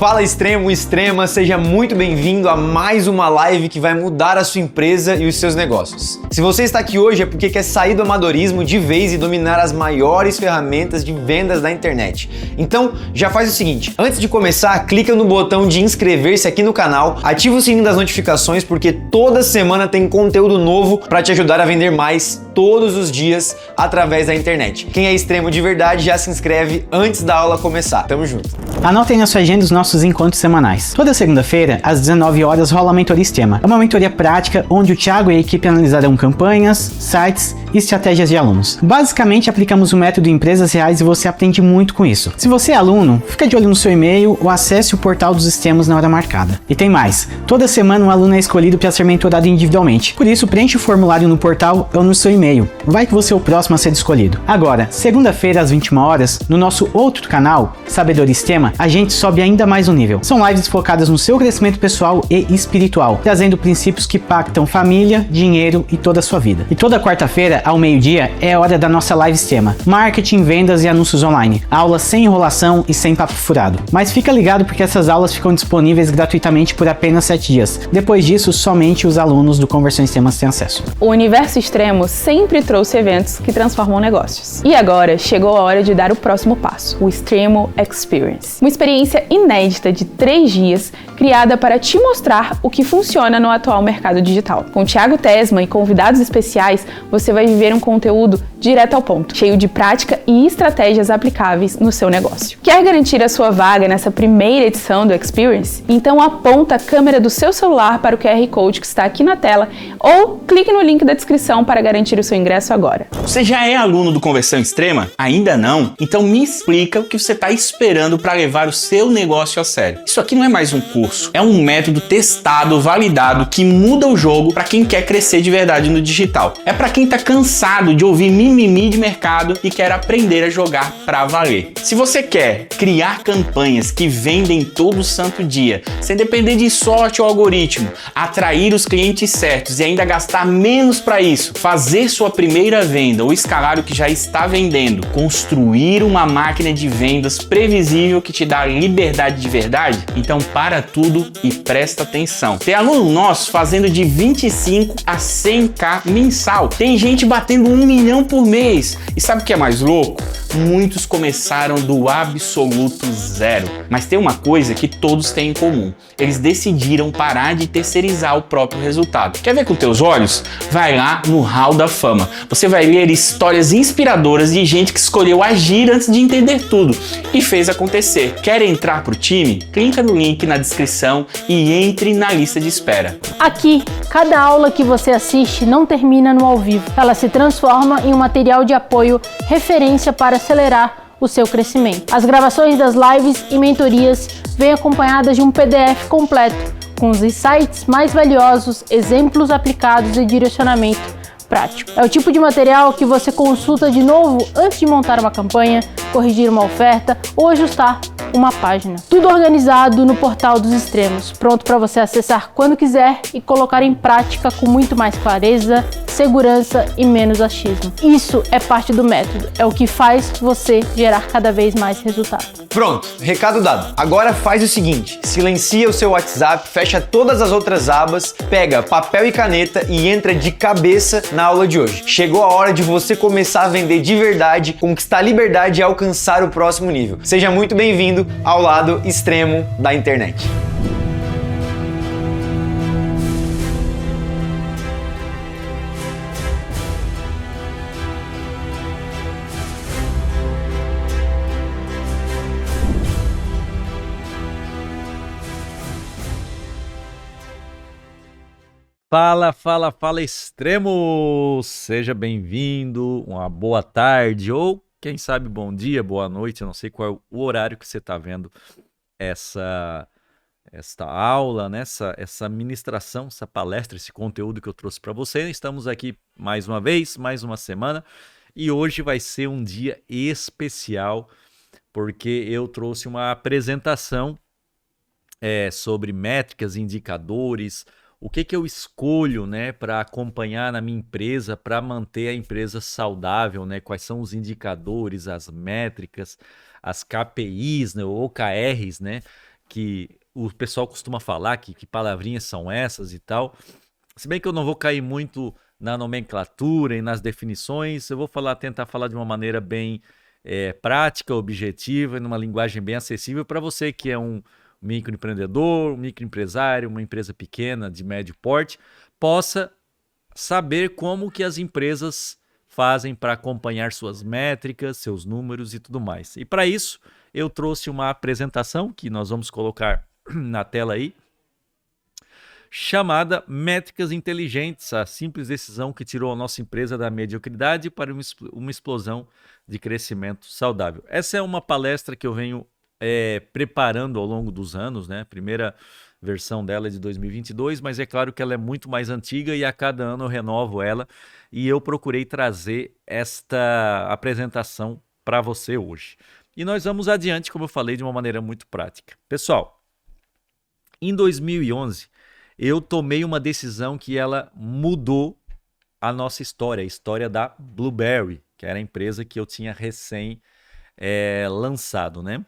Fala extremo, extrema, seja muito bem-vindo a mais uma live que vai mudar a sua empresa e os seus negócios. Se você está aqui hoje é porque quer sair do amadorismo de vez e dominar as maiores ferramentas de vendas da internet. Então, já faz o seguinte, antes de começar, clica no botão de inscrever-se aqui no canal, ativa o sininho das notificações porque toda semana tem conteúdo novo para te ajudar a vender mais todos os dias através da internet. Quem é extremo de verdade já se inscreve antes da aula começar. Tamo junto. Anotem na sua agenda os nossos encontros semanais. Toda segunda-feira, às 19 horas, rola a Mentoria Extrema. É uma mentoria prática onde o Thiago e a equipe analisarão campanhas, sites e estratégias de alunos. Basicamente, aplicamos o método em empresas reais e você aprende muito com isso. Se você é aluno, fica de olho no seu e-mail ou acesse o portal dos extremos na hora marcada. E tem mais, toda semana um aluno é escolhido para ser mentorado individualmente. Por isso, preenche o formulário no portal ou no seu e-mail. Vai que você é o próximo a ser escolhido. Agora, segunda-feira às 21 horas, no nosso outro canal, Sabedoria Extrema, a gente sobe ainda mais o nível. São lives focadas no seu crescimento pessoal e espiritual, trazendo princípios que impactam família, dinheiro e toda a sua vida. E toda quarta-feira, ao meio-dia, é a hora da nossa live extrema. Marketing, vendas e anúncios online. Aulas sem enrolação e sem papo furado. Mas fica ligado porque essas aulas ficam disponíveis gratuitamente por apenas 7 dias. Depois disso, somente os alunos do Conversão Extremas têm acesso. O Universo Extremo sempre trouxe eventos que transformam negócios. E agora chegou a hora de dar o próximo passo, o Extremo Experience. Uma experiência inédita de 3 dias, criada para te mostrar o que funciona no atual mercado digital. Com Thiago Tesman e convidados especiais, você vai viver um conteúdo direto ao ponto, cheio de prática e estratégias aplicáveis no seu negócio. Quer garantir a sua vaga nessa primeira edição do Experience? Então aponta a câmera do seu celular para o QR Code que está aqui na tela ou clique no link da descrição para garantir o seu ingresso agora. Você já é aluno do Conversão Extrema? Ainda não? Então me explica o que você está esperando para levar o seu negócio a sério. Isso aqui não é mais um curso, é um método testado, validado, que muda o jogo para quem quer crescer de verdade no digital. É para quem está cansado de ouvir mimimi de mercado e quer aprender a jogar para valer. Se você quer criar campanhas que vendem todo santo dia, sem depender de sorte ou algoritmo, atrair os clientes certos e ainda gastar menos para isso, fazer sua primeira venda ou escalar o que já está vendendo, construir uma máquina de vendas previsível que te dá liberdade de verdade, então para tudo e presta atenção. Tem aluno nosso fazendo de 25 a 100k mensal. Tem gente batendo 1 milhão por mês. E sabe o que é mais louco? Muitos começaram do absoluto zero. Mas tem uma coisa que todos têm em comum. Eles decidiram parar de terceirizar o próprio resultado. Quer ver com teus olhos? Vai lá no Hall da Fama. Você vai ler histórias inspiradoras de gente que escolheu agir antes de entender tudo e fez acontecer. Quer entrar pro time? Clica no link na descrição e entre na lista de espera. Aqui, cada aula que você assiste não termina no ao vivo. Ela se transforma em um material de apoio, referência para acelerar o seu crescimento. As gravações das lives e mentorias vêm acompanhadas de um PDF completo, com os insights mais valiosos, exemplos aplicados e direcionamento prático. É o tipo de material que você consulta de novo antes de montar uma campanha, corrigir uma oferta ou ajustar uma página. Tudo organizado no portal dos extremos, pronto para você acessar quando quiser e colocar em prática com muito mais clareza, segurança e menos achismo. Isso é parte do método, é o que faz você gerar cada vez mais resultado. Pronto, recado dado. Agora faz o seguinte, silencia o seu WhatsApp, fecha todas as outras abas, pega papel e caneta e entra de cabeça na aula de hoje. Chegou a hora de você começar a vender de verdade, conquistar a liberdade e alcançar o próximo nível. Seja muito bem-vindo ao lado extremo da internet. Fala extremo! Seja bem-vindo, uma boa tarde ou quem sabe bom dia, boa noite, eu não sei qual é o horário que você está vendo esta aula, né? essa ministração, essa palestra, esse conteúdo que eu trouxe para você. Estamos aqui mais uma vez, mais uma semana e hoje vai ser um dia especial porque eu trouxe uma apresentação sobre métricas, indicadores, o que eu escolho, né, para acompanhar na minha empresa, para manter a empresa saudável, né? Quais são os indicadores, as métricas, as KPIs, né, ou OKRs, né, que o pessoal costuma falar, que palavrinhas são essas e tal. Se bem que eu não vou cair muito na nomenclatura e nas definições, eu vou tentar falar de uma maneira bem prática, objetiva, numa linguagem bem acessível para você que é um microempreendedor, um microempresário, uma empresa pequena, de médio porte, possa saber como que as empresas fazem para acompanhar suas métricas, seus números e tudo mais. E para isso, eu trouxe uma apresentação que nós vamos colocar na tela aí, chamada Métricas Inteligentes, a simples decisão que tirou a nossa empresa da mediocridade para uma explosão de crescimento saudável. Essa é uma palestra que eu venho preparando ao longo dos anos, né? A primeira versão dela é de 2022, mas é claro que ela é muito mais antiga e a cada ano eu renovo ela e eu procurei trazer esta apresentação para você hoje. E nós vamos adiante, como eu falei, de uma maneira muito prática. Pessoal, em 2011, eu tomei uma decisão que ela mudou a nossa história, a história da Blueberry, que era a empresa que eu tinha recém lançado, né?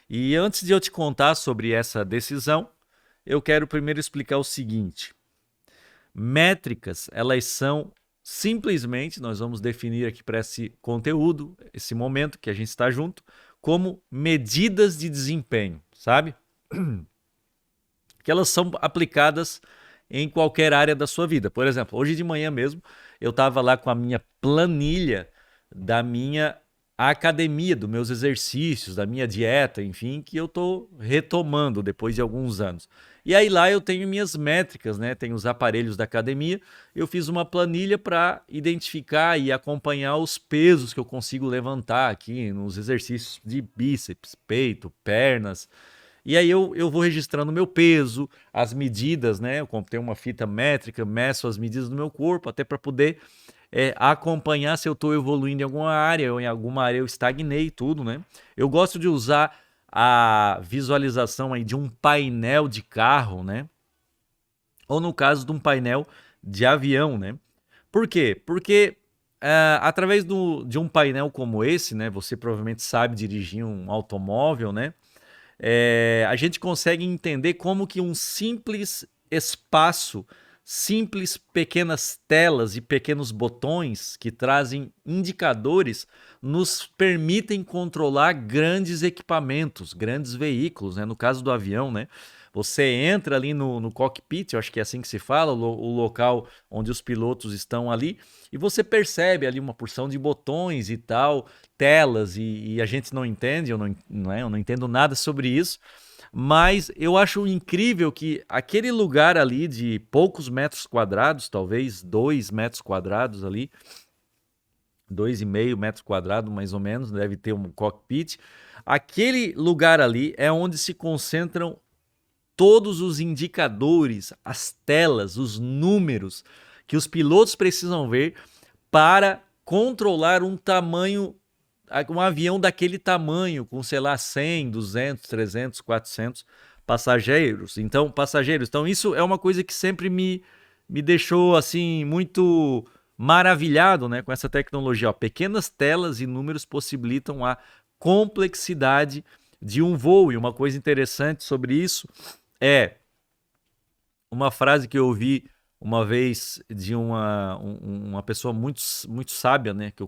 E antes de eu te contar sobre essa decisão, eu quero primeiro explicar o seguinte. Métricas, elas são simplesmente, nós vamos definir aqui para esse conteúdo, esse momento que a gente está junto, como medidas de desempenho, sabe? Que elas são aplicadas em qualquer área da sua vida. Por exemplo, hoje de manhã mesmo, eu estava lá com a minha planilha da minha academia, dos meus exercícios, da minha dieta, enfim, que eu estou retomando depois de alguns anos. E aí lá eu tenho minhas métricas, né? Tenho os aparelhos da academia. Eu fiz uma planilha para identificar e acompanhar os pesos que eu consigo levantar aqui nos exercícios de bíceps, peito, pernas. E aí eu vou registrando o meu peso, as medidas, né? Eu comprei uma fita métrica, meço as medidas do meu corpo, até para poder acompanhar se eu estou evoluindo em alguma área, ou em alguma área eu estagnei, tudo, né? Eu gosto de usar a visualização aí de um painel de carro, né? Ou no caso de um painel de avião, né? Por quê? Porque através de um painel como esse, né? Você provavelmente sabe dirigir um automóvel, né? A gente consegue entender como que um simples espaço, simples pequenas telas e pequenos botões que trazem indicadores nos permitem controlar grandes equipamentos, grandes veículos, né? No caso do avião, né? Você entra ali no cockpit, eu acho que é assim que se fala, o local onde os pilotos estão ali, e você percebe ali uma porção de botões e tal, telas, e a gente não entende, eu não entendo nada sobre isso, mas eu acho incrível que aquele lugar ali de poucos metros quadrados, talvez 2 metros quadrados ali, 2,5 metros quadrados mais ou menos, deve ter um cockpit, aquele lugar ali é onde se concentram todos os indicadores, as telas, os números que os pilotos precisam ver para controlar um avião daquele tamanho, com, sei lá, 100, 200, 300, 400 passageiros. Então, isso é uma coisa que sempre me deixou assim muito maravilhado, né, com essa tecnologia. Ó, pequenas telas e números possibilitam a complexidade de um voo. E uma coisa interessante sobre isso é uma frase que eu ouvi uma vez de uma pessoa muito, muito sábia, né, que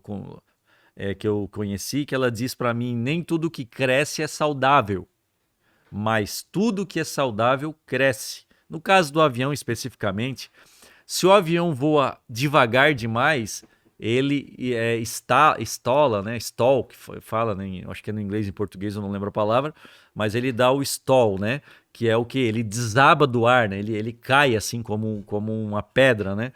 eu conheci, que ela diz para mim: nem tudo que cresce é saudável, mas tudo que é saudável cresce. No caso do avião especificamente, se o avião voa devagar demais, ele estola, né? Stall, que fala, né? Acho que é no inglês e em português, eu não lembro a palavra, mas ele dá o stall, né? Que é o que? Ele desaba do ar, né? Ele cai assim como uma pedra, né?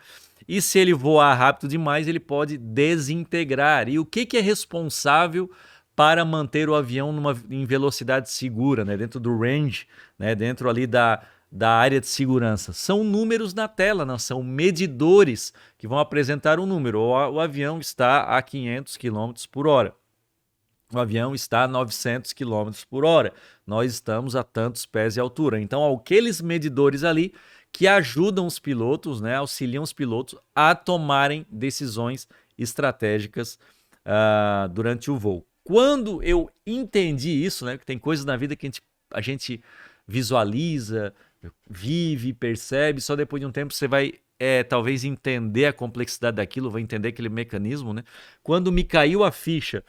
E se ele voar rápido demais, ele pode desintegrar. E o que é responsável para manter o avião em velocidade segura, né? Dentro do range, né? Dentro ali da área de segurança? São números na tela, não são medidores que vão apresentar um número. O avião está a 500 km por hora. O avião está a 900 km por hora. Nós estamos a tantos pés de altura. Então, aqueles medidores ali que ajudam os pilotos, né, auxiliam os pilotos a tomarem decisões estratégicas durante o voo. Quando eu entendi isso, né, que tem coisas na vida que a gente visualiza, vive, percebe, só depois de um tempo você vai talvez entender a complexidade daquilo, vai entender aquele mecanismo, né? Quando me caiu a ficha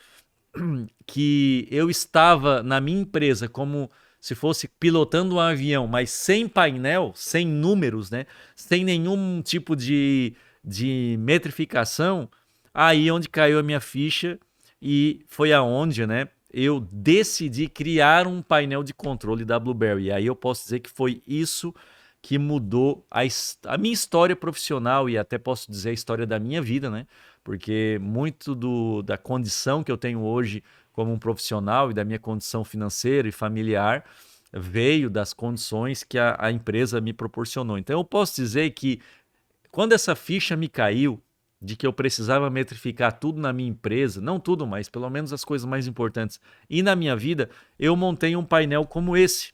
que eu estava na minha empresa como se fosse pilotando um avião, mas sem painel, sem números, né? Sem nenhum tipo de metrificação, aí onde caiu a minha ficha e foi aonde, né, eu decidi criar um painel de controle da Blueberry. E aí eu posso dizer que foi isso que mudou a minha história profissional e até posso dizer a história da minha vida, né? Porque muito da condição que eu tenho hoje como um profissional e da minha condição financeira e familiar veio das condições que a empresa me proporcionou. Então eu posso dizer que quando essa ficha me caiu, de que eu precisava metrificar tudo na minha empresa, não tudo, mas pelo menos as coisas mais importantes, e na minha vida, eu montei um painel como esse,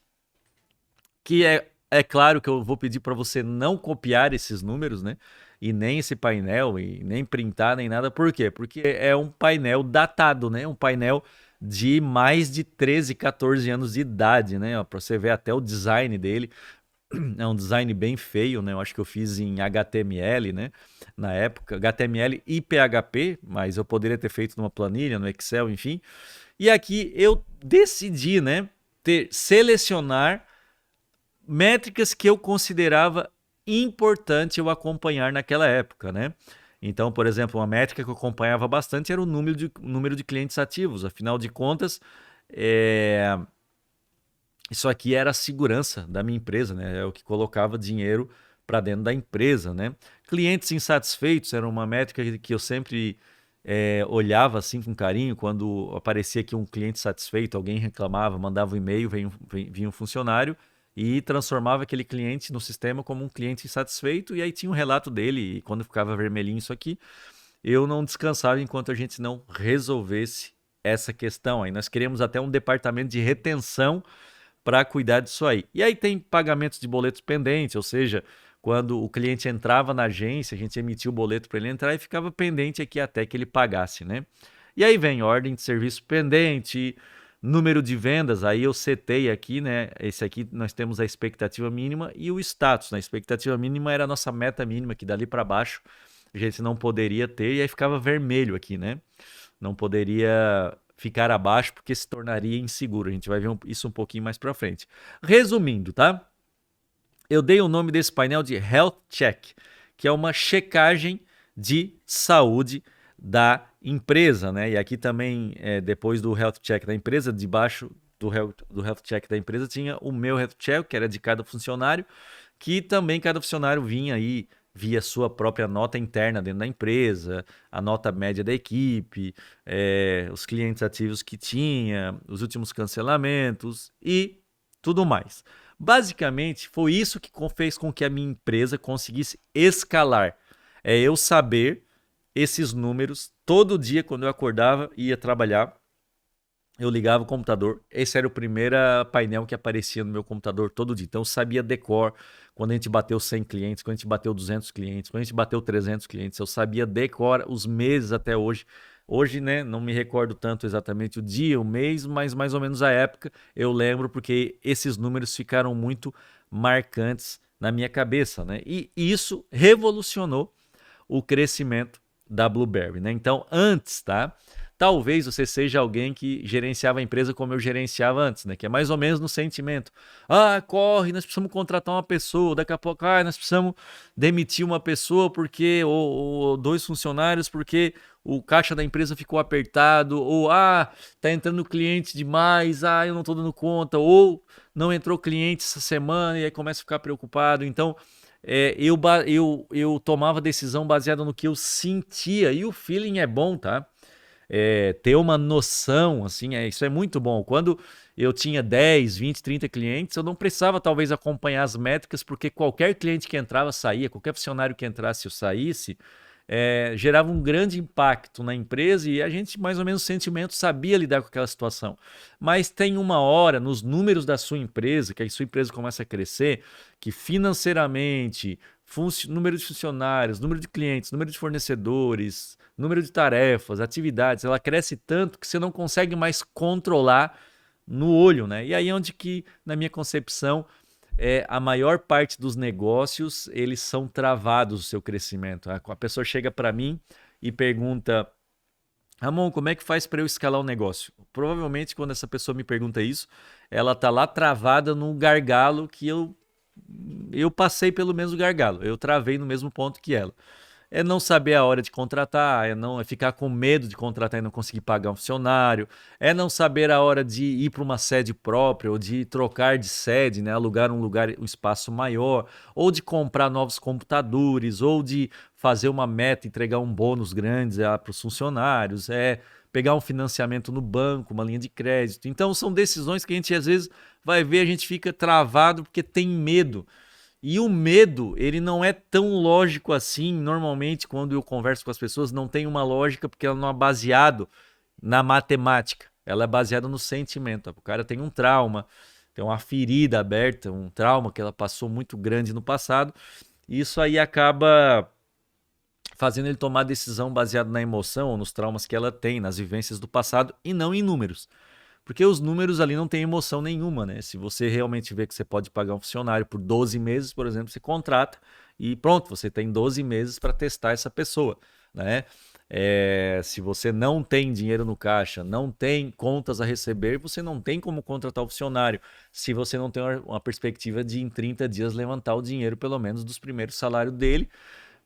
que é claro que eu vou pedir para você não copiar esses números, né? E nem esse painel, e nem printar, nem nada. Por quê? Porque é um painel datado, né? Um painel de mais de 13, 14 anos de idade, né? Para você ver até o design dele. É um design bem feio, né? Eu acho que eu fiz em HTML, né? Na época, HTML e PHP, mas eu poderia ter feito numa planilha, no Excel, enfim. E aqui eu decidi, né? Selecionar métricas que eu considerava importante eu acompanhar naquela época, né? Então, por exemplo, uma métrica que eu acompanhava bastante era o número de clientes ativos. Afinal de contas, isso aqui era a segurança da minha empresa, né? É o que colocava dinheiro para dentro da empresa, né? Clientes insatisfeitos era uma métrica que eu sempre olhava assim com carinho. Quando aparecia aqui um cliente satisfeito, alguém reclamava, mandava um e-mail, vinha um funcionário e transformava aquele cliente no sistema como um cliente insatisfeito, e aí tinha um relato dele, e quando ficava vermelhinho isso aqui, eu não descansava enquanto a gente não resolvesse essa questão. Aí nós queríamos até um departamento de retenção para cuidar disso aí. E aí tem pagamentos de boletos pendentes, ou seja, quando o cliente entrava na agência, a gente emitia o boleto para ele entrar e ficava pendente aqui até que ele pagasse, né? E aí vem ordem de serviço pendente, número de vendas, aí eu setei aqui, né? Esse aqui nós temos a expectativa mínima e o status. A expectativa mínima era a nossa meta mínima, que dali para baixo a gente não poderia ter, e aí ficava vermelho aqui, né? Não poderia ficar abaixo porque se tornaria inseguro. A gente vai ver isso um pouquinho mais para frente. Resumindo, tá? Eu dei o nome desse painel de Health Check, que é uma checagem de saúde da empresa, né? E aqui também, depois do Health Check da empresa, debaixo do Health Check da empresa tinha o meu Health Check, que era de cada funcionário, que também cada funcionário vinha aí via sua própria nota interna dentro da empresa, a nota média da equipe, os clientes ativos que tinha, os últimos cancelamentos e tudo mais. Basicamente, foi isso que fez com que a minha empresa conseguisse escalar. É eu saber esses números todo dia quando eu acordava e ia trabalhar. Eu ligava o computador, esse era o primeiro painel que aparecia no meu computador todo dia. Então eu sabia decor quando a gente bateu 100 clientes, quando a gente bateu 200 clientes, quando a gente bateu 300 clientes. Eu sabia decor os meses até hoje. Hoje, né, não me recordo tanto exatamente o dia, o mês, mas mais ou menos a época eu lembro porque esses números ficaram muito marcantes na minha cabeça, né? E isso revolucionou o crescimento da Blueberry, né? Então, antes, tá? Talvez você seja alguém que gerenciava a empresa como eu gerenciava antes, né? Que é mais ou menos no sentimento. Ah, corre, nós precisamos contratar uma pessoa. Daqui a pouco, nós precisamos demitir uma pessoa porque ou 2 funcionários porque o caixa da empresa ficou apertado. Ou, tá entrando cliente demais. Eu não tô dando conta. Ou não entrou cliente essa semana e aí começa a ficar preocupado. Então, eu tomava decisão baseada no que eu sentia. E o feeling é bom, tá? Ter uma noção, assim, isso é muito bom. Quando eu tinha 10, 20, 30 clientes, eu não precisava talvez acompanhar as métricas, porque qualquer cliente que entrava, saía, qualquer funcionário que entrasse ou saísse, gerava um grande impacto na empresa e a gente, mais ou menos, sentimento, sabia lidar com aquela situação. Mas tem uma hora, nos números da sua empresa, que a sua empresa começa a crescer, que financeiramente, número de funcionários, número de clientes, número de fornecedores, número de tarefas, atividades, ela cresce tanto que você não consegue mais controlar no olho, né? E aí é onde que, na minha concepção, a maior parte dos negócios, eles são travados o seu crescimento. A pessoa chega para mim e pergunta: Ramon, como é que faz para eu escalar um negócio? Provavelmente, quando essa pessoa me pergunta isso, ela tá lá travada num gargalo que eu passei pelo mesmo gargalo. Eu travei no mesmo ponto que ela. É não saber a hora de contratar, é ficar com medo de contratar e não conseguir pagar um funcionário, é não saber a hora de ir para uma sede própria ou de trocar de sede, né, alugar um espaço maior, ou de comprar novos computadores, ou de fazer uma meta, entregar um bônus grande para os funcionários, pegar um financiamento no banco, uma linha de crédito. Então são decisões que a gente às vezes vai ver, a gente fica travado porque tem medo. E o medo, ele não é tão lógico assim. Normalmente, quando eu converso com as pessoas, não tem uma lógica porque ela não é baseado na matemática. Ela é baseada no sentimento. O cara tem um trauma, tem uma ferida aberta, um trauma que ela passou muito grande no passado. E isso aí acaba fazendo ele tomar decisão baseada na emoção ou nos traumas que ela tem, nas vivências do passado e não em números. Porque os números ali não têm emoção nenhuma, né? Se você realmente vê que você pode pagar um funcionário por 12 meses, por exemplo, você contrata e pronto, você tem 12 meses para testar essa pessoa, né? Se você não tem dinheiro no caixa, não tem contas a receber, você não tem como contratar o funcionário. Se você não tem uma perspectiva de em 30 dias levantar o dinheiro, pelo menos dos primeiros salários dele,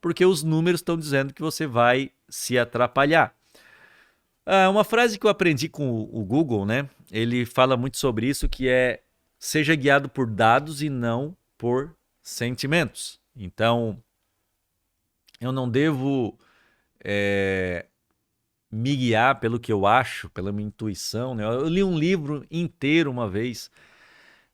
porque os números estão dizendo que você vai se atrapalhar. Uma frase que eu aprendi com o Google, né? Ele fala muito sobre isso, que é: seja guiado por dados e não por sentimentos. Então, eu não devo me guiar pelo que eu acho, pela minha intuição, né? Eu li um livro inteiro uma vez,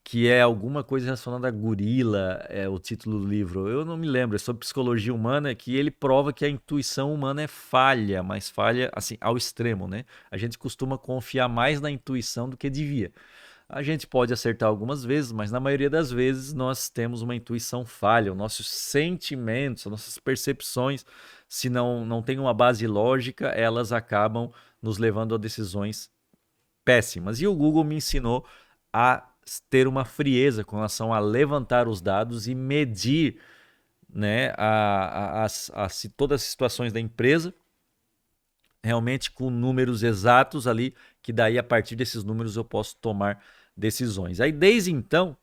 que é alguma coisa relacionada a gorila, o título do livro. Eu não me lembro, é sobre psicologia humana, que ele prova que a intuição humana é falha, mas falha assim, ao extremo, né? A gente costuma confiar mais na intuição do que devia. A gente pode acertar algumas vezes, mas na maioria das vezes nós temos uma intuição falha. Os nossos sentimentos, as nossas percepções, se não tem uma base lógica, elas acabam nos levando a decisões péssimas. E o Google me ensinou a ter uma frieza com relação a levantar os dados e medir, né, todas as situações da empresa, realmente com números exatos ali, que daí a partir desses números eu posso tomar decisões. Aí desde então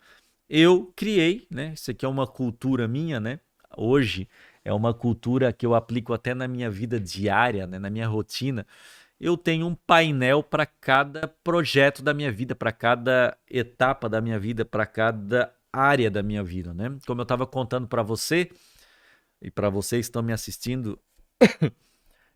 eu criei, né, isso aqui é uma cultura minha, né, hoje é uma cultura que eu aplico até na minha vida diária, né, na minha rotina. Eu tenho um painel para cada projeto da minha vida, para cada etapa da minha vida, para cada área da minha vida, né? Como eu estava contando para você, e para vocês que estão me assistindo,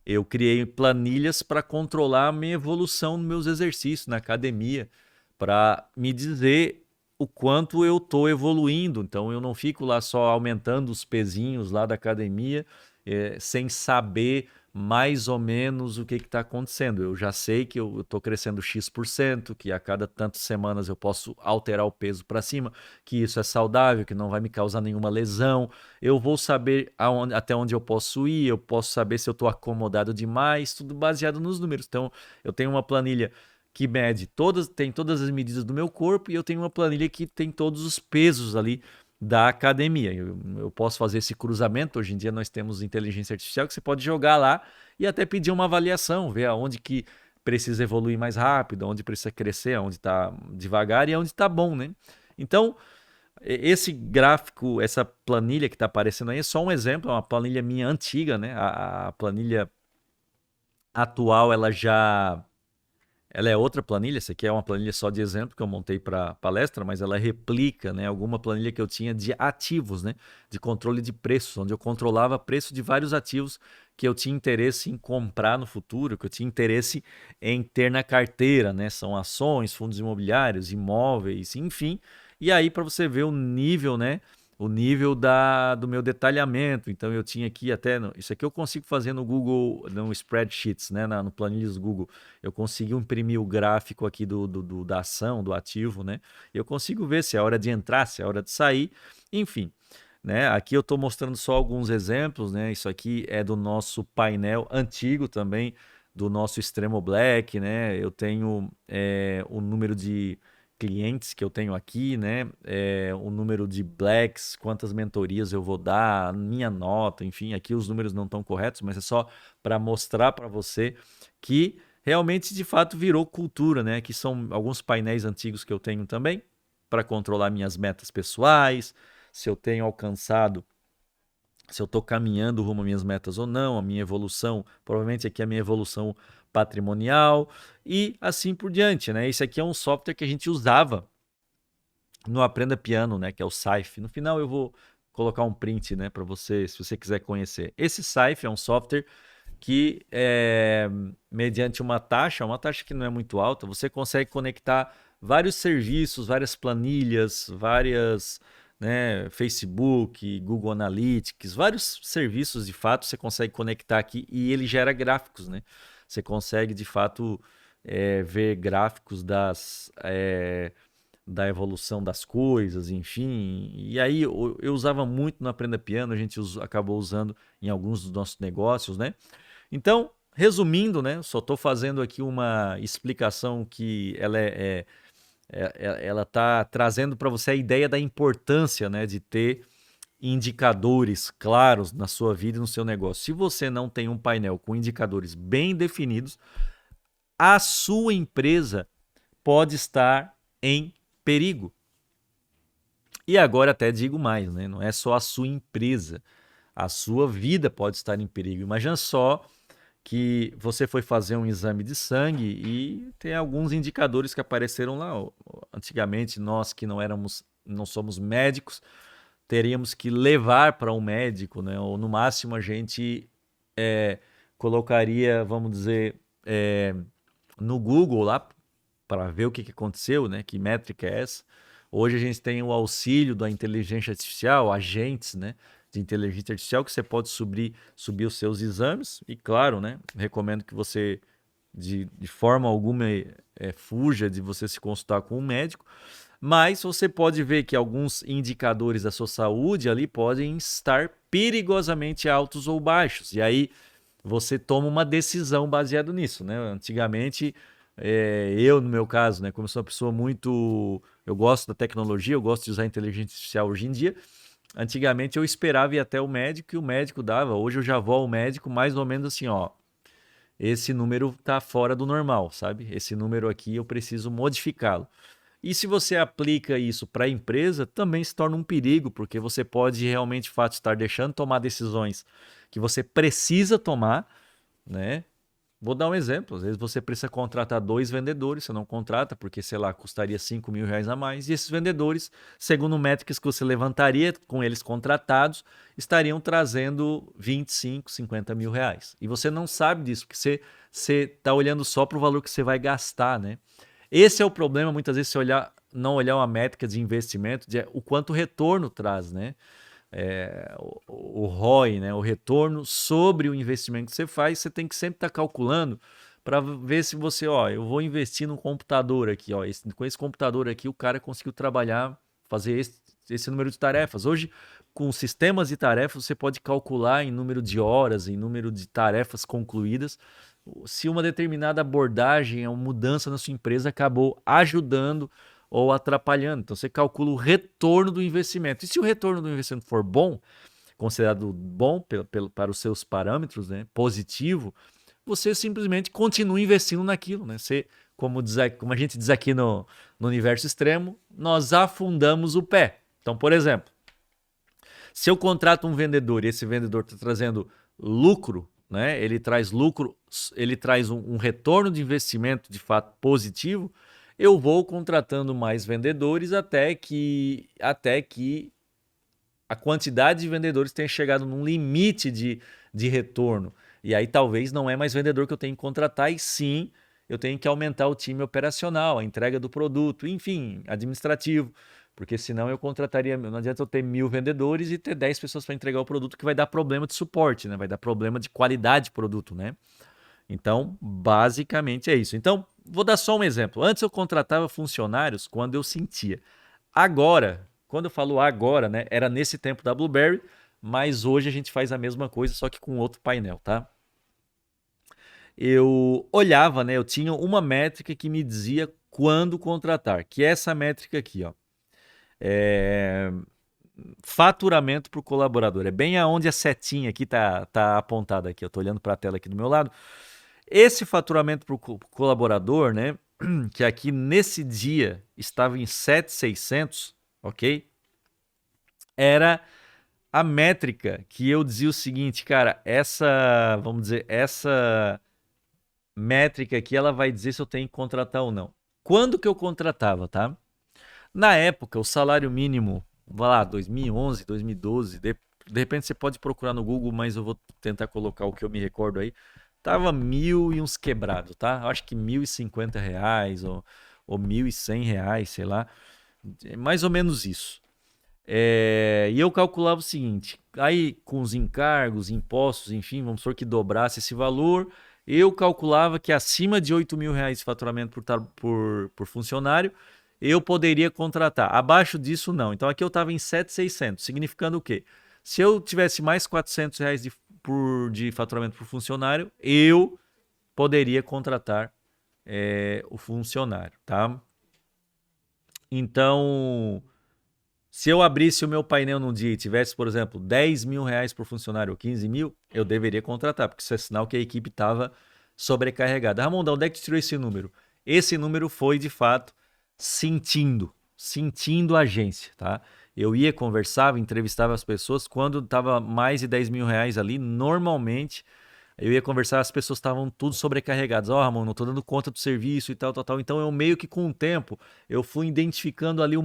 eu criei planilhas para controlar a minha evolução nos meus exercícios na academia, para me dizer o quanto eu estou evoluindo. Então eu não fico lá só aumentando os pezinhos lá da academia, sem saber mais ou menos o que está acontecendo. Eu já sei que eu estou crescendo X%, que a cada tantas semanas eu posso alterar o peso para cima, que isso é saudável, que não vai me causar nenhuma lesão. Eu vou saber até onde eu posso ir, eu posso saber se eu estou acomodado demais, tudo baseado nos números. Então, eu tenho uma planilha que tem todas as medidas do meu corpo, e eu tenho uma planilha que tem todos os pesos ali da academia. Eu posso fazer esse cruzamento. Hoje em dia nós temos inteligência artificial que você pode jogar lá e até pedir uma avaliação, ver aonde que precisa evoluir mais rápido, onde precisa crescer, onde está devagar e onde está bom, né? Então, esse gráfico, essa planilha que está aparecendo aí é só um exemplo, é uma planilha minha antiga, né? A planilha atual, ela é outra planilha. Essa aqui é uma planilha só de exemplo que eu montei para palestra, mas ela replica, né, alguma planilha que eu tinha de ativos, né, de controle de preços, onde eu controlava preço de vários ativos que eu tinha interesse em comprar no futuro, que eu tinha interesse em ter na carteira, né, são ações, fundos imobiliários, imóveis, enfim. E aí para você ver o nível, né, o nível do meu detalhamento. Então eu tinha aqui isso aqui eu consigo fazer no Google, no Spreadsheets, né, no planilhas do Google. Eu consigo imprimir o gráfico aqui da ação, do ativo, né? Eu consigo ver se é hora de entrar, se é hora de sair, enfim, né? Aqui eu estou mostrando só alguns exemplos, né? Isso aqui é do nosso painel antigo também do nosso Extremo Black, né? Eu tenho o número de clientes que eu tenho aqui, né? O número de Blacks, quantas mentorias eu vou dar, minha nota, enfim, aqui os números não estão corretos, mas é só para mostrar para você que realmente, de fato, virou cultura, né? Que são alguns painéis antigos que eu tenho também para controlar minhas metas pessoais, se eu tenho alcançado, se eu estou caminhando rumo às minhas metas ou não, a minha evolução, provavelmente aqui a minha evolução patrimonial e assim por diante, né? Esse aqui é um software que a gente usava no Aprenda Piano, né? Que é o Saif. No final eu vou colocar um print, né? Para você, se você quiser conhecer. Esse Saif é um software que, mediante uma taxa que não é muito alta, você consegue conectar vários serviços, várias planilhas, várias, né, Facebook, Google Analytics, vários serviços de fato você consegue conectar aqui e ele gera gráficos, né? Você consegue de fato ver gráficos da evolução das coisas, enfim. E aí eu usava muito no Aprenda Piano, a gente acabou usando em alguns dos nossos negócios, né? Então, resumindo, né? Só estou fazendo aqui uma explicação que ela está trazendo para você a ideia da importância, né, de ter indicadores claros na sua vida e no seu negócio. Se você não tem um painel com indicadores bem definidos, a sua empresa pode estar em perigo. E agora até digo mais, né? Não é só a sua empresa, a sua vida pode estar em perigo. Imagina só que você foi fazer um exame de sangue e tem alguns indicadores que apareceram lá. Antigamente, nós que não somos médicos, teríamos que levar para um médico, né? Ou no máximo a gente colocaria, vamos dizer, no Google lá para ver o que aconteceu, né? Que métrica é essa? Hoje a gente tem o auxílio da inteligência artificial, agentes, né, de inteligência artificial, que você pode subir os seus exames. E claro, né, recomendo que você, de forma alguma, fuja de você se consultar com um médico. Mas você pode ver que alguns indicadores da sua saúde ali podem estar perigosamente altos ou baixos. E aí você toma uma decisão baseado nisso, né? Antigamente, no meu caso, né, como eu sou uma pessoa muito... Eu gosto da tecnologia, eu gosto de usar a inteligência artificial hoje em dia. Antigamente eu esperava ir até o médico e o médico dava. Hoje eu já vou ao médico mais ou menos assim, ó. Esse número está fora do normal, sabe? Esse número aqui eu preciso modificá-lo. E se você aplica isso para a empresa, também se torna um perigo, porque você pode realmente, de fato, estar deixando tomar decisões que você precisa tomar, né? Vou dar um exemplo. Às vezes você precisa contratar 2 vendedores, você não contrata porque, sei lá, custaria R$ 5.000 a mais. E esses vendedores, segundo métricas que você levantaria com eles contratados, estariam trazendo 25, 50 mil reais. E você não sabe disso, porque você está olhando só para o valor que você vai gastar, né? Esse é o problema, muitas vezes, não olhar uma métrica de investimento, o quanto o retorno traz, né? O ROI, né? O retorno sobre o investimento que você faz, você tem que sempre estar calculando para ver se você, eu vou investir num computador aqui, com esse computador aqui o cara conseguiu trabalhar, fazer esse número de tarefas. Hoje, com sistemas de tarefas, você pode calcular em número de horas, em número de tarefas concluídas, se uma determinada abordagem, uma mudança na sua empresa acabou ajudando ou atrapalhando. Então você calcula o retorno do investimento. E se o retorno do investimento for bom, considerado bom para os seus parâmetros, né, positivo, você simplesmente continua investindo naquilo, né? Você, como a gente diz aqui no universo extremo, nós afundamos o pé. Então, por exemplo, se eu contrato um vendedor e esse vendedor está trazendo lucro, né, ele traz lucro, ele traz um retorno de investimento de fato positivo, eu vou contratando mais vendedores até que a quantidade de vendedores tenha chegado num limite de retorno. E aí talvez não é mais vendedor que eu tenho que contratar, e sim eu tenho que aumentar o time operacional, a entrega do produto, enfim, administrativo. Porque senão eu contrataria, não adianta eu ter 1.000 vendedores e ter 10 pessoas para entregar o produto, que vai dar problema de suporte, né? Vai dar problema de qualidade de produto, né? Então, basicamente é isso. Então, vou dar só um exemplo. Antes eu contratava funcionários quando eu sentia. Agora, quando eu falo agora, né? Era nesse tempo da Blueberry, mas hoje a gente faz a mesma coisa, só que com outro painel, tá? eu olhava, né? Eu tinha uma métrica que me dizia quando contratar, que é essa métrica aqui, ó. Faturamento por colaborador. É bem aonde a setinha aqui tá apontada aqui. Eu tô olhando para a tela aqui do meu lado. Esse faturamento por colaborador, né? Que aqui nesse dia estava em 7.600, ok? Era a métrica que eu dizia o seguinte, cara, vamos dizer, essa métrica aqui, ela vai dizer se eu tenho que contratar ou não. Quando que eu contratava, tá? Na época, o salário mínimo, vai lá, 2011, 2012, de repente você pode procurar no Google, mas eu vou tentar colocar o que eu me recordo aí. Tava 1.000 e uns quebrados, tá? Acho que R$ 1.050 ou R$ 1.100, sei lá. Mais ou menos isso. E eu calculava o seguinte, aí com os encargos, impostos, enfim, vamos supor que dobrasse esse valor, eu calculava que acima de R$ 8.000 de faturamento por funcionário, eu poderia contratar. Abaixo disso, não. Então aqui eu estava em 7.600, significando o quê? Se eu tivesse mais R$ 400 de faturamento por funcionário, eu poderia contratar o funcionário, tá? Então, se eu abrisse o meu painel num dia e tivesse, por exemplo, R$ 10.000 por funcionário ou 15 mil, eu deveria contratar, porque isso é sinal que a equipe estava sobrecarregada. Ramon, de onde é que tu tirou esse número? Esse número foi, de fato, sentindo a agência, tá? Eu ia, conversava, entrevistava as pessoas, quando estava mais de R$ 10.000 ali, normalmente eu ia conversar, as pessoas estavam tudo sobrecarregadas. Ramon, não estou dando conta do serviço e tal. Então eu meio que com o tempo, eu fui identificando ali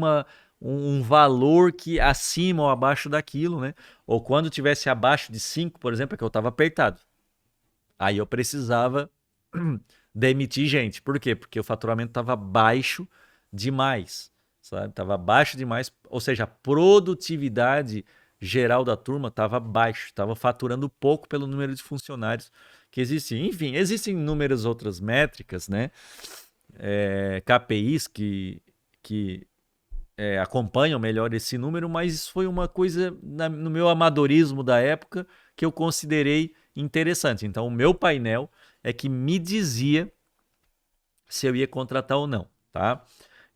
um valor que acima ou abaixo daquilo, né? Ou quando tivesse abaixo de 5, por exemplo, é que eu estava apertado. Aí eu precisava demitir gente. Por quê? Porque o faturamento estava baixo demais, sabe? Estava baixo demais, ou seja, a produtividade geral da turma estava baixo, estava faturando pouco pelo número de funcionários que existiam. Enfim, existem inúmeras outras métricas, né? KPIs que acompanham melhor esse número, mas isso foi uma coisa no meu amadorismo da época que eu considerei interessante. Então, o meu painel é que me dizia se eu ia contratar ou não, tá?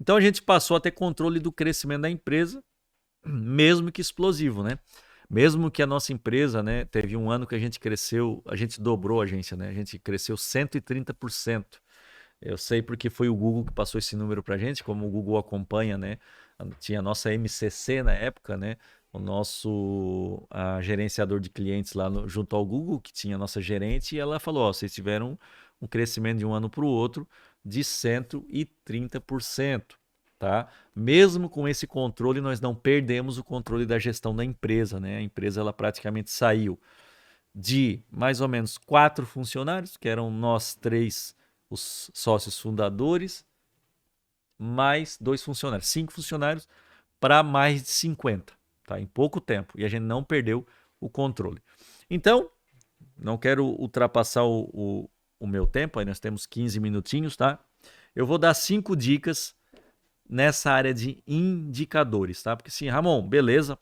Então, a gente passou a ter controle do crescimento da empresa, mesmo que explosivo, né? Mesmo que a nossa empresa, né, teve um ano que a gente cresceu, a gente dobrou a agência, né? A gente cresceu 130%. Eu sei porque foi o Google que passou esse número pra gente, como o Google acompanha, né? Tinha a nossa MCC na época, né? O nosso gerenciador de clientes lá junto ao Google, que tinha a nossa gerente, e ela falou, vocês tiveram um crescimento de um ano para o outro de 130%. Tá? Mesmo com esse controle, nós não perdemos o controle da gestão da empresa, né? A empresa ela praticamente saiu de mais ou menos 4 funcionários, que eram nós 3, os sócios fundadores, mais 2 funcionários, 5 funcionários, para mais de 50, tá? Em pouco tempo. E a gente não perdeu o controle. Então, não quero ultrapassar o meu tempo, aí nós temos 15 minutinhos, tá? Eu vou dar 5 dicas nessa área de indicadores, tá? Porque assim, Ramon, beleza,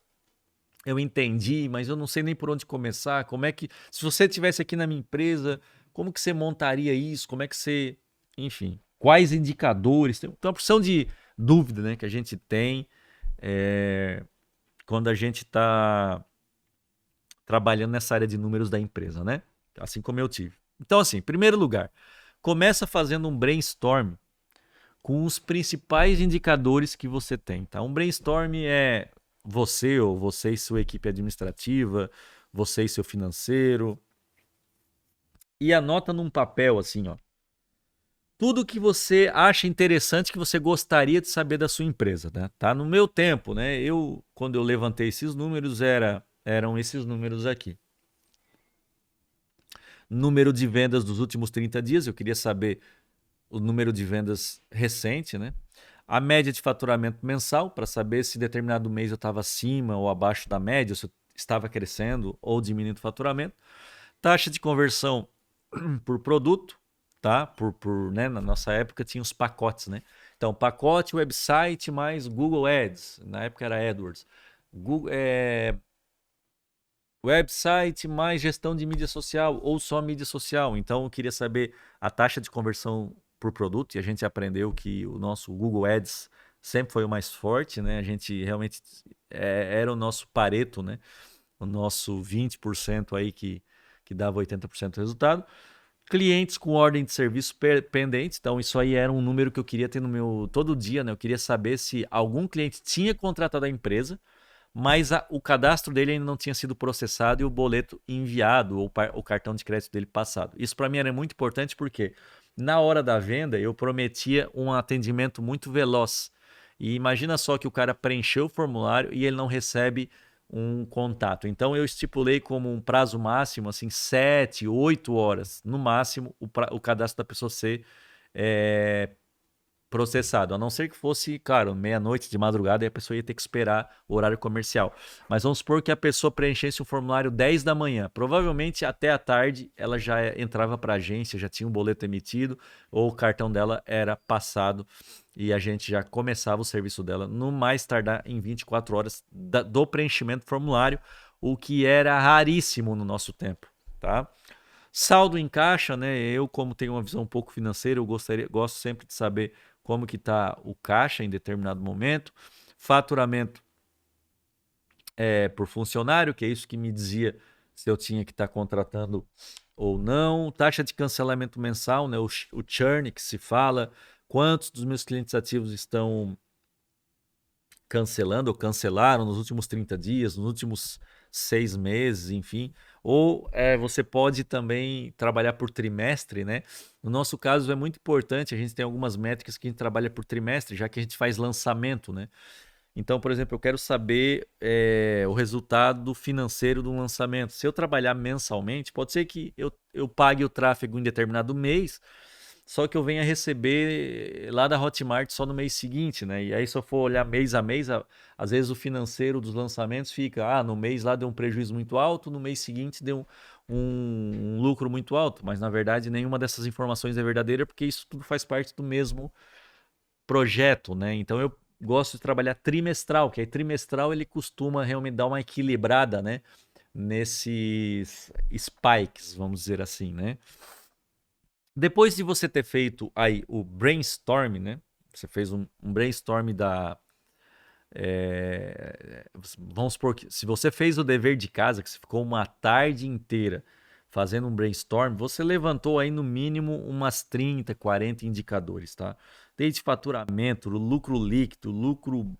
eu entendi, mas eu não sei nem por onde começar. Como é que, se você estivesse aqui na minha empresa, como que você montaria isso? Como é que você, enfim, quais indicadores? Tem uma porção de dúvida, né, que a gente tem quando a gente está trabalhando nessa área de números da empresa, né? Assim como eu tive. Então, assim, em primeiro lugar, começa fazendo um brainstorm com os principais indicadores que você tem, tá? Um brainstorm é você ou você e sua equipe administrativa, você e seu financeiro, e anota num papel assim, ó, tudo que você acha interessante que você gostaria de saber da sua empresa, né? Tá? No meu tempo, né? Quando eu levantei esses números, eram esses números aqui. Número de vendas dos últimos 30 dias, eu queria saber o número de vendas recente, né? A média de faturamento mensal, para saber se determinado mês eu estava acima ou abaixo da média, se eu estava crescendo ou diminuindo o faturamento. Taxa de conversão por produto, tá? Né? Na nossa época tinha os pacotes, né? Então, pacote, website mais Google Ads. Na época era AdWords. website mais gestão de mídia social ou só mídia social. Então eu queria saber a taxa de conversão por produto e a gente aprendeu que o nosso Google Ads sempre foi o mais forte, né? A gente realmente era o nosso Pareto, né? O nosso 20% aí que dava 80% do resultado. Clientes com ordem de serviço pendentes, então isso aí era um número que eu queria ter no meu todo dia, né? Eu queria saber se algum cliente tinha contratado a empresa, mas o cadastro dele ainda não tinha sido processado e o boleto enviado ou o cartão de crédito dele passado. Isso para mim era muito importante porque na hora da venda eu prometia um atendimento muito veloz. E imagina só que o cara preencheu o formulário e ele não recebe um contato. Então eu estipulei como um prazo máximo, assim, 7, 8 horas, no máximo, o cadastro da pessoa ser processado. A não ser que fosse, claro, meia-noite de madrugada e a pessoa ia ter que esperar o horário comercial. Mas vamos supor que a pessoa preenchesse o formulário 10 da manhã. Provavelmente até a tarde ela já entrava para a agência, já tinha um boleto emitido ou o cartão dela era passado e a gente já começava o serviço dela no mais tardar em 24 horas do preenchimento do formulário, o que era raríssimo no nosso tempo, tá? Saldo em caixa, né? Eu, como tenho uma visão um pouco financeira, eu gosto sempre de saber como que está o caixa em determinado momento. Faturamento por funcionário, que é isso que me dizia se eu tinha que estar contratando ou não. Taxa de cancelamento mensal, né? O churn que se fala. Quantos dos meus clientes ativos estão cancelando ou cancelaram nos últimos 30 dias, nos últimos 6 meses, enfim. Ou você pode também trabalhar por trimestre, né? No nosso caso é muito importante, a gente tem algumas métricas que a gente trabalha por trimestre, já que a gente faz lançamento, né? Então, por exemplo, eu quero saber o resultado financeiro do lançamento. Se eu trabalhar mensalmente, pode ser que eu pague o tráfego em determinado mês, só que eu venha receber lá da Hotmart só no mês seguinte, né? E aí, se eu for olhar mês a mês, às vezes o financeiro dos lançamentos fica, no mês lá deu um prejuízo muito alto, no mês seguinte deu um lucro muito alto. Mas, na verdade, nenhuma dessas informações é verdadeira, porque isso tudo faz parte do mesmo projeto, né? Então, eu gosto de trabalhar trimestral, que aí trimestral ele costuma realmente dar uma equilibrada, né? Nesses spikes, vamos dizer assim, né? Depois de você ter feito aí o brainstorm, né? Você fez um brainstorm vamos supor que se você fez o dever de casa, que você ficou uma tarde inteira fazendo um brainstorm, você levantou aí no mínimo umas 30, 40 indicadores, tá? Desde faturamento, lucro líquido, lucro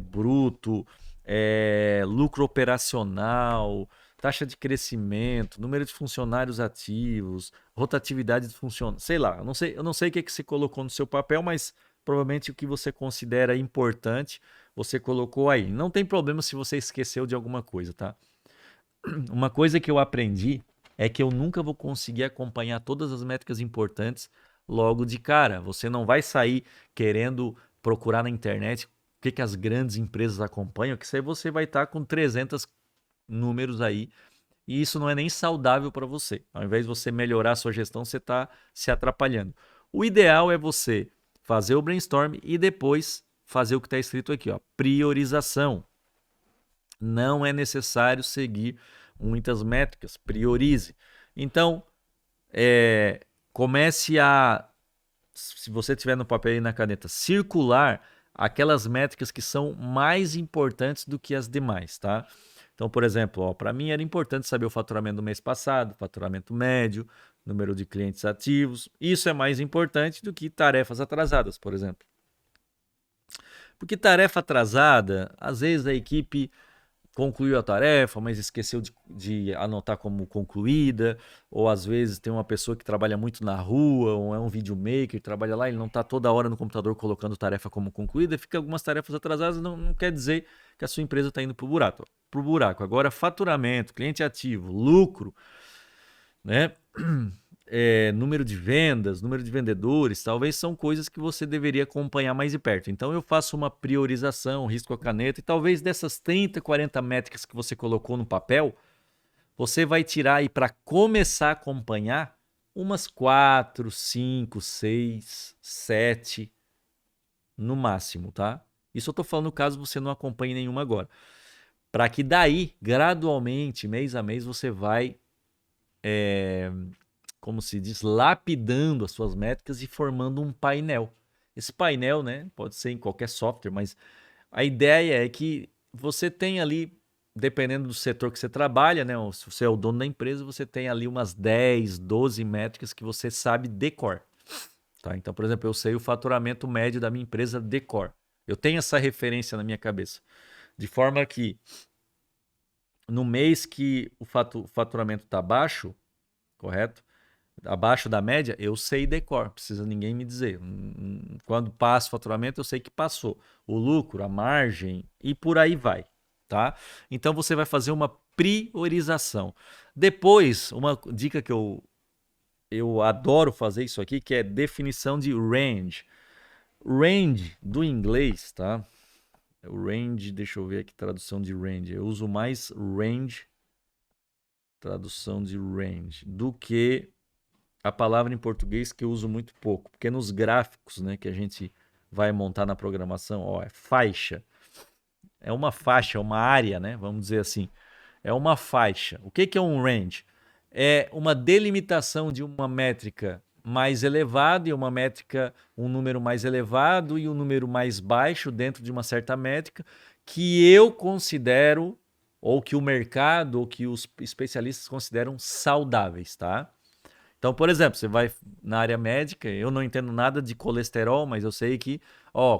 bruto, lucro operacional, taxa de crescimento, número de funcionários ativos, rotatividade de funcionários, sei lá, eu não sei o que você colocou no seu papel, mas provavelmente o que você considera importante, você colocou aí. Não tem problema se você esqueceu de alguma coisa, tá? Uma coisa que eu aprendi é que eu nunca vou conseguir acompanhar todas as métricas importantes logo de cara. Você não vai sair querendo procurar na internet o que as grandes empresas acompanham, que isso aí você vai estar com 300 números aí, e isso não é nem saudável para você. Ao invés de você melhorar a sua gestão, você está se atrapalhando. O ideal é você fazer o brainstorm e depois fazer o que está escrito aqui, ó, priorização. Não é necessário seguir muitas métricas, priorize. Então, comece a, se você tiver no papel e na caneta, circular aquelas métricas que são mais importantes do que as demais, tá? Então, por exemplo, para mim era importante saber o faturamento do mês passado, faturamento médio, número de clientes ativos. Isso é mais importante do que tarefas atrasadas, por exemplo. Porque tarefa atrasada, às vezes a equipe concluiu a tarefa, mas esqueceu de anotar como concluída, ou às vezes tem uma pessoa que trabalha muito na rua, ou é um videomaker, trabalha lá, ele não está toda hora no computador colocando tarefa como concluída, fica algumas tarefas atrasadas, não quer dizer que a sua empresa está indo para o buraco. Agora, faturamento, cliente ativo, lucro, né? Número de vendas, número de vendedores, talvez são coisas que você deveria acompanhar mais de perto. Então eu faço uma priorização, risco a caneta, e talvez dessas 30, 40 métricas que você colocou no papel, você vai tirar aí para começar a acompanhar umas 4, 5, 6, 7 no máximo, tá? Isso eu tô falando caso você não acompanhe nenhuma agora. Para que daí, gradualmente, mês a mês, você vai, como se diz, lapidando as suas métricas e formando um painel. Esse painel, né, pode ser em qualquer software, mas a ideia é que você tem ali, dependendo do setor que você trabalha, né, ou se você é o dono da empresa, você tem ali umas 10, 12 métricas que você sabe de cor. Tá? Então, por exemplo, eu sei o faturamento médio da minha empresa de cor. Eu tenho essa referência na minha cabeça. De forma que no mês que o faturamento está baixo, correto? Abaixo da média, eu sei de cor, precisa ninguém me dizer. Quando passa o faturamento, eu sei que passou. O lucro, a margem e por aí vai, tá? Então você vai fazer uma priorização. Depois, uma dica que eu adoro fazer isso aqui, que é definição de range. Range do inglês, tá? O range, deixa eu ver aqui, tradução de range. Eu uso mais range, tradução de range, do que a palavra em português que eu uso muito pouco, porque nos gráficos, né, que a gente vai montar na programação, ó, é faixa. É uma faixa, é uma área, né, vamos dizer assim. É uma faixa. O que é um range? É uma delimitação de uma métrica mais elevada e uma métrica, um número mais elevado e um número mais baixo dentro de uma certa métrica que eu considero, ou que o mercado, ou que os especialistas consideram saudáveis, tá? Então, por exemplo, você vai na área médica, eu não entendo nada de colesterol, mas eu sei que,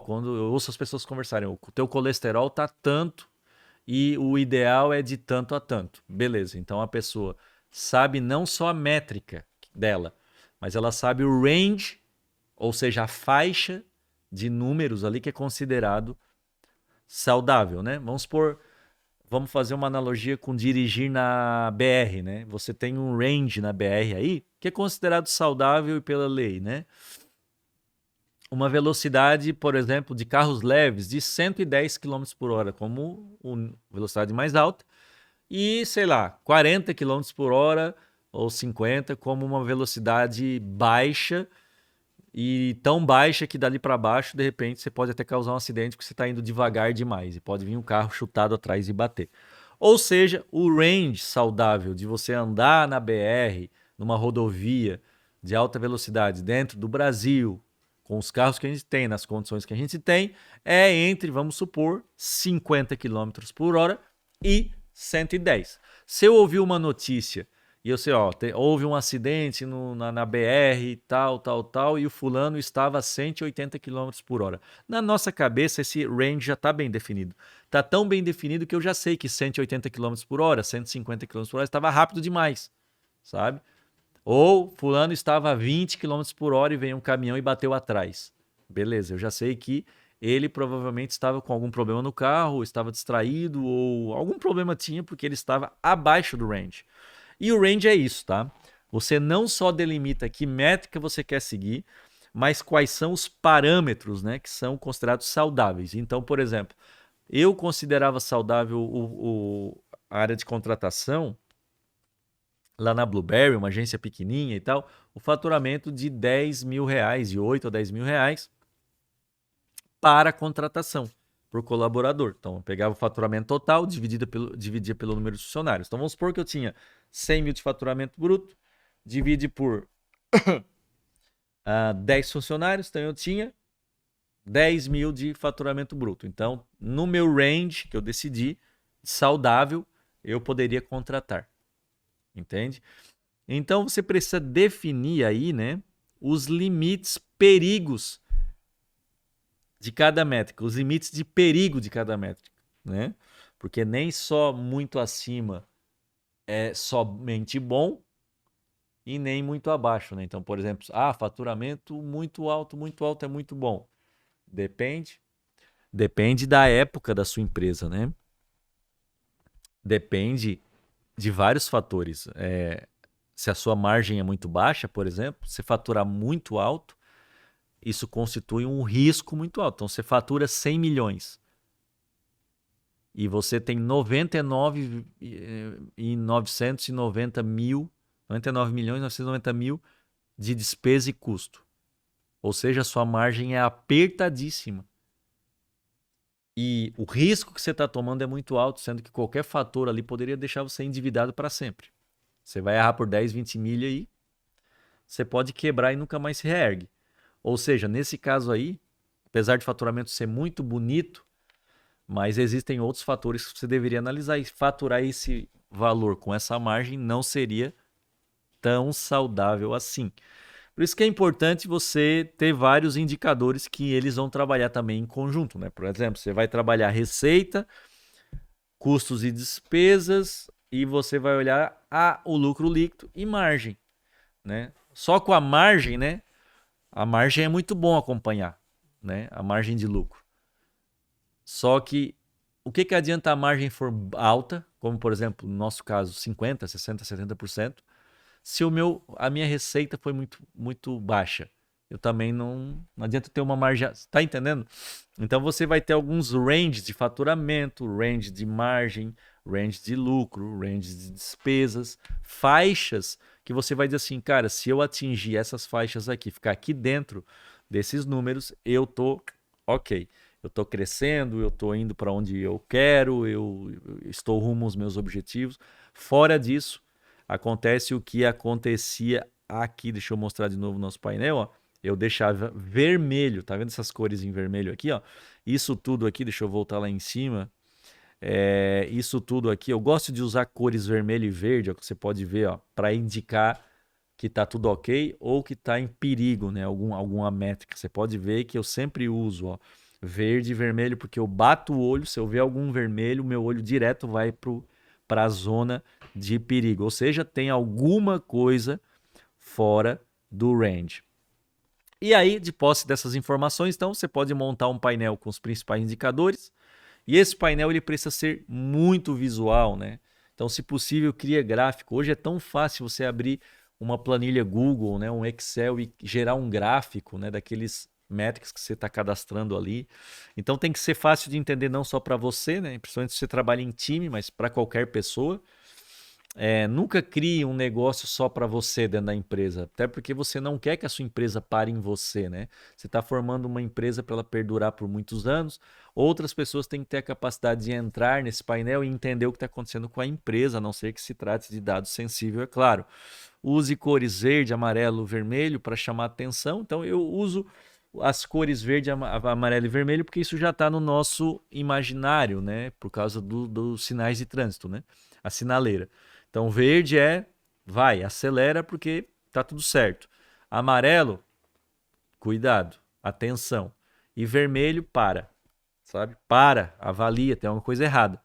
quando eu ouço as pessoas conversarem, o teu colesterol tá tanto e o ideal é de tanto a tanto. Beleza, então a pessoa sabe não só a métrica dela, mas ela sabe o range, ou seja, a faixa de números ali que é considerado saudável, né? Vamos fazer uma analogia com dirigir na BR, né? Você tem um range na BR aí que é considerado saudável e pela lei, né? Uma velocidade, por exemplo, de carros leves de 110 km por hora, como a velocidade mais alta, e, sei lá, 40 km por hora ou 50 como uma velocidade baixa, e tão baixa que dali para baixo, de repente, você pode até causar um acidente porque você está indo devagar demais e pode vir um carro chutado atrás e bater. Ou seja, o range saudável de você andar na BR, numa rodovia de alta velocidade dentro do Brasil, com os carros que a gente tem, nas condições que a gente tem, é entre, vamos supor, 50 km por hora e 110. Se eu ouvir uma notícia e eu sei, houve um acidente na BR, tal, e o fulano estava a 180 km por hora. Na nossa cabeça, esse range já está bem definido. Está tão bem definido que eu já sei que 180 km por hora, 150 km por hora estava rápido demais, sabe? Ou fulano estava a 20 km por hora e veio um caminhão e bateu atrás. Beleza, eu já sei que ele provavelmente estava com algum problema no carro, estava distraído, ou algum problema tinha porque ele estava abaixo do range. E o range é isso, tá? Você não só delimita que métrica você quer seguir, mas quais são os parâmetros, né, que são considerados saudáveis. Então, por exemplo, eu considerava saudável a área de contratação lá na Blueberry, uma agência pequenininha e tal, o faturamento de R$10.000, de 8 a 10 mil reais para contratação por colaborador. Então, eu pegava o faturamento total, dividia pelo número de funcionários. Então, vamos supor que eu tinha 100 mil de faturamento bruto, divide por 10 funcionários, então eu tinha 10 mil de faturamento bruto. Então, no meu range que eu decidi, saudável, eu poderia contratar. Entende? Então, você precisa definir aí, né, os limites, perigos de cada métrica, os limites de perigo de cada métrica, né? Porque nem só muito acima é somente bom e nem muito abaixo, né? Então, por exemplo, faturamento muito alto é muito bom. Depende da época da sua empresa, né? Depende de vários fatores. Se a sua margem é muito baixa, por exemplo, você faturar muito alto, isso constitui um risco muito alto. Então, você fatura 100 milhões e você tem 99 milhões e 990 mil de despesa e custo. Ou seja, a sua margem é apertadíssima. E o risco que você está tomando é muito alto, sendo que qualquer fator ali poderia deixar você endividado para sempre. Você vai errar por 10, 20 milha e você pode quebrar e nunca mais se reergue. Ou seja, nesse caso aí, apesar de faturamento ser muito bonito, mas existem outros fatores que você deveria analisar, e faturar esse valor com essa margem não seria tão saudável assim. Por isso que é importante você ter vários indicadores que eles vão trabalhar também em conjunto, né? Por exemplo, você vai trabalhar receita, custos e despesas, e você vai olhar o lucro líquido e margem, né? Só com a margem, né? A margem é muito bom acompanhar, né? A margem de lucro. Só que o que adianta a margem for alta, como por exemplo, no nosso caso, 50%, 60%, 70%, se a minha receita foi muito baixa? Eu também não adianta ter uma margem, tá entendendo? Então você vai ter alguns ranges de faturamento, range de margem, range de lucro, range de despesas, faixas que você vai dizer assim, cara, se eu atingir essas faixas aqui, ficar aqui dentro desses números, eu tô ok. Eu tô crescendo, eu tô indo para onde eu quero, eu estou rumo aos meus objetivos. Fora disso, acontece o que acontecia aqui. Deixa eu mostrar de novo o nosso painel, ó. Eu deixava vermelho, tá vendo essas cores em vermelho aqui, ó? Isso tudo aqui, deixa eu voltar lá em cima. Isso tudo aqui, eu gosto de usar cores vermelho e verde, ó, que você pode ver, ó, para indicar que tá tudo ok ou que tá em perigo, né? Alguma métrica. Você pode ver que eu sempre uso, ó, verde e vermelho, porque eu bato o olho, se eu ver algum vermelho, meu olho direto vai para a zona de perigo. Ou seja, tem alguma coisa fora do range. E aí, de posse dessas informações, então, você pode montar um painel com os principais indicadores. E esse painel ele precisa ser muito visual, né? Então, se possível, cria gráfico. Hoje é tão fácil você abrir uma planilha Google, né, um Excel e gerar um gráfico, né, daqueles métricas que você está cadastrando ali. Então tem que ser fácil de entender não só para você, né, principalmente se você trabalha em time, mas para qualquer pessoa. Nunca crie um negócio só para você dentro da empresa, até porque você não quer que a sua empresa pare em você, né? Você está formando uma empresa para ela perdurar por muitos anos. Outras pessoas têm que ter a capacidade de entrar nesse painel e entender o que está acontecendo com a empresa, a não ser que se trate de dados sensíveis, é claro. Use cores verde, amarelo, vermelho para chamar atenção. Então eu uso as cores verde, amarelo e vermelho porque isso já está no nosso imaginário, né? Por causa dos sinais de trânsito, né? A sinaleira. Então verde vai, acelera porque tá tudo certo. Amarelo, cuidado, atenção. E vermelho, sabe? Avalia, tem alguma coisa errada.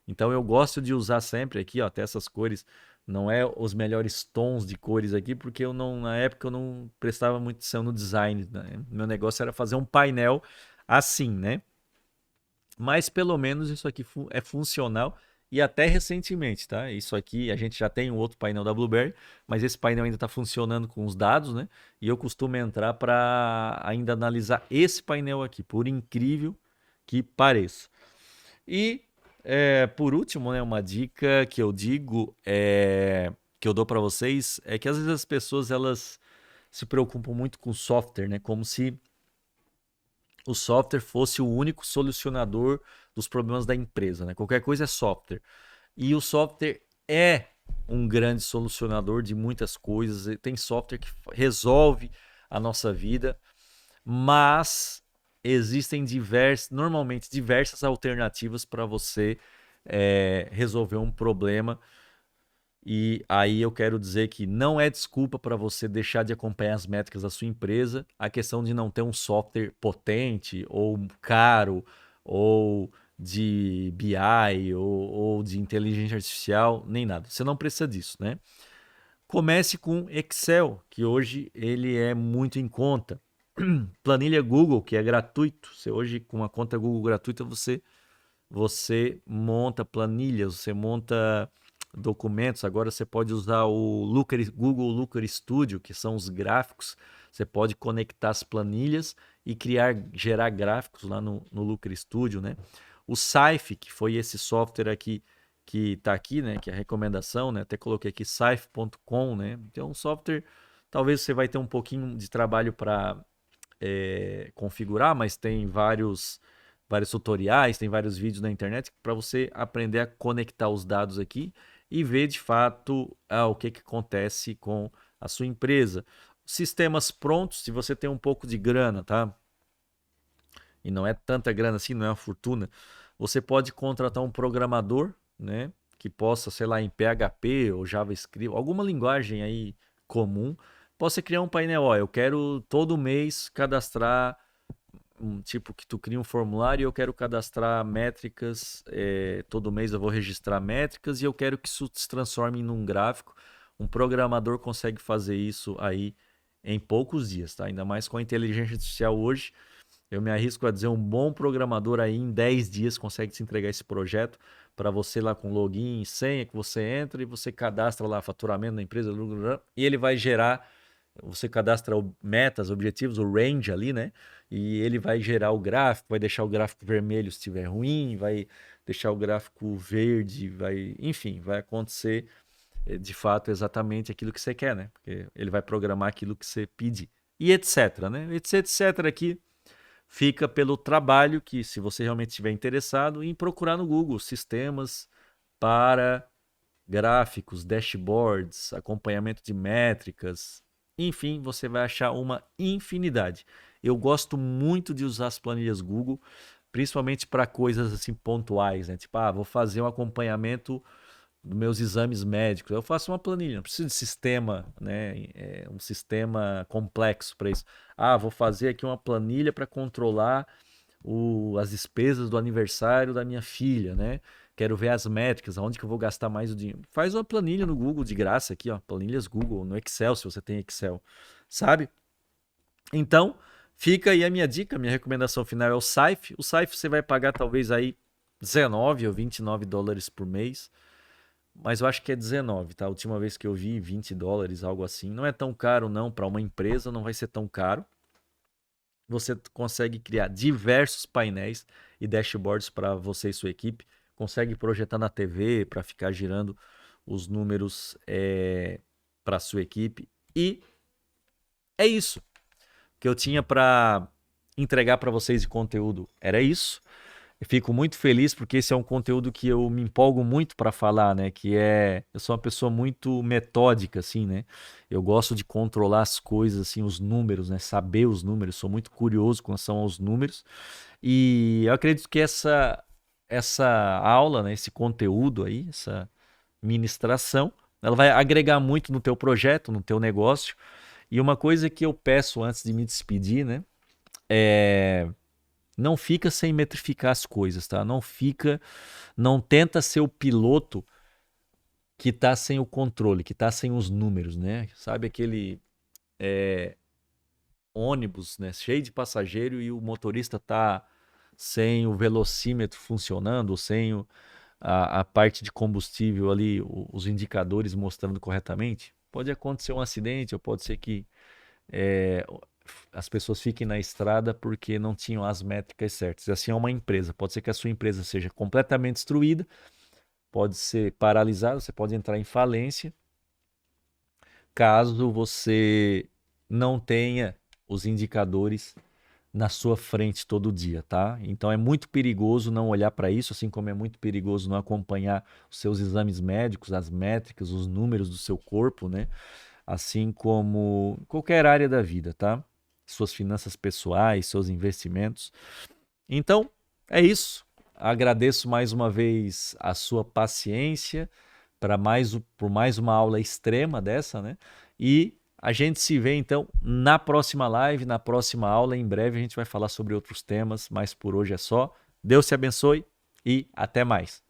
Então eu gosto de usar sempre aqui, ó, até essas cores, não é os melhores tons de cores aqui, porque na época eu não prestava muito atenção no design, né? Meu negócio era fazer um painel assim, né? Mas pelo menos isso aqui é funcional. E até recentemente, tá? Isso aqui, a gente já tem um outro painel da Blueberry, mas esse painel ainda está funcionando com os dados, né? E eu costumo entrar para ainda analisar esse painel aqui, por incrível que pareça. E, por último, né, uma dica que eu digo, que eu dou para vocês, é que às vezes as pessoas elas se preocupam muito com o software, né? Como se o software fosse o único solucionador dos problemas da empresa, né? Qualquer coisa é software. E o software é um grande solucionador de muitas coisas. Tem software que resolve a nossa vida, mas existem normalmente diversas alternativas para você resolver um problema. E aí eu quero dizer que não é desculpa para você deixar de acompanhar as métricas da sua empresa a questão de não ter um software potente ou caro ou de BI ou de inteligência artificial, nem nada. Você não precisa disso, né? Comece com Excel, que hoje ele é muito em conta. Planilha Google, que é gratuito. Você hoje, com uma conta Google gratuita, você monta planilhas, você monta documentos. Agora você pode usar o Google Looker Studio, que são os gráficos. Você pode conectar as planilhas e gerar gráficos lá no Looker Studio, né? O Saif, que foi esse software aqui que está aqui, né? Que é a recomendação, né? Até coloquei aqui saif.com, né? Então, um software, talvez você vai ter um pouquinho de trabalho para configurar, mas tem vários vários tutoriais, tem vários vídeos na internet para você aprender a conectar os dados aqui e ver de fato o que acontece com a sua empresa. Sistemas prontos, se você tem um pouco de grana, tá? E não é tanta grana assim, não é uma fortuna, você pode contratar um programador, né? Que possa, sei lá, em PHP ou JavaScript, alguma linguagem aí comum, possa criar um painel. Ó, eu quero todo mês cadastrar, tipo que tu cria um formulário e eu quero cadastrar métricas, todo mês eu vou registrar métricas e eu quero que isso se transforme num gráfico. Um programador consegue fazer isso aí em poucos dias, tá? Ainda mais com a inteligência artificial hoje. Eu me arrisco a dizer, um bom programador aí em 10 dias consegue te entregar esse projeto para você lá com login, senha, que você entra e você cadastra lá faturamento da empresa e ele vai gerar, você cadastra metas, objetivos, o range ali, né? E ele vai gerar o gráfico, vai deixar o gráfico vermelho se estiver ruim, vai deixar o gráfico verde, enfim, vai acontecer de fato exatamente aquilo que você quer, né? Porque ele vai programar aquilo que você pedir. E etc, né? Etc aqui. Fica pelo trabalho que, se você realmente estiver interessado, em procurar no Google sistemas para gráficos, dashboards, acompanhamento de métricas, enfim, você vai achar uma infinidade. Eu gosto muito de usar as planilhas Google, principalmente para coisas assim pontuais, né? Tipo, vou fazer um acompanhamento dos meus exames médicos. Eu faço uma planilha, não preciso de sistema, né? Um sistema complexo para isso. Vou fazer aqui uma planilha para controlar as despesas do aniversário da minha filha, né? Quero ver as métricas, aonde que eu vou gastar mais o dinheiro. Faz uma planilha no Google de graça aqui, ó, planilhas Google, no Excel, se você tem Excel, sabe? Então, fica aí a minha dica, minha recomendação final é o Saif. O Saif você vai pagar talvez aí 19 ou 29 dólares por mês. Mas eu acho que é 19, tá? A última vez que eu vi, 20 dólares, algo assim. Não é tão caro, não. Para uma empresa, não vai ser tão caro. Você consegue criar diversos painéis e dashboards para você e sua equipe. Consegue projetar na TV para ficar girando os números para a sua equipe. E é isso que eu tinha para entregar para vocês de conteúdo. Era isso. Eu fico muito feliz porque esse é um conteúdo que eu me empolgo muito para falar, né? Eu sou uma pessoa muito metódica, assim, né? Eu gosto de controlar as coisas, assim, os números, né? Saber os números, sou muito curioso com relação aos números. E eu acredito que essa aula, né? Esse conteúdo aí, essa ministração, ela vai agregar muito no teu projeto, no teu negócio. E uma coisa que eu peço antes de me despedir, né? Não fica sem metrificar as coisas, tá? Não tenta ser o piloto que tá sem o controle, que tá sem os números, né? Sabe aquele ônibus, né? Cheio de passageiro e o motorista tá sem o velocímetro funcionando, sem a parte de combustível ali, os indicadores mostrando corretamente? Pode acontecer um acidente, ou pode ser que as pessoas fiquem na estrada porque não tinham as métricas certas. E assim é uma empresa. Pode ser que a sua empresa seja completamente destruída, pode ser paralisada, você pode entrar em falência, caso você não tenha os indicadores na sua frente todo dia, tá? Então é muito perigoso não olhar para isso, assim como é muito perigoso não acompanhar os seus exames médicos, as métricas, os números do seu corpo, né? Assim como qualquer área da vida, tá? Suas finanças pessoais, seus investimentos. Então, é isso. Agradeço mais uma vez a sua paciência por mais uma aula extrema dessa, né? E a gente se vê, então, na próxima live, na próxima aula. Em breve a gente vai falar sobre outros temas, mas por hoje é só. Deus te abençoe e até mais.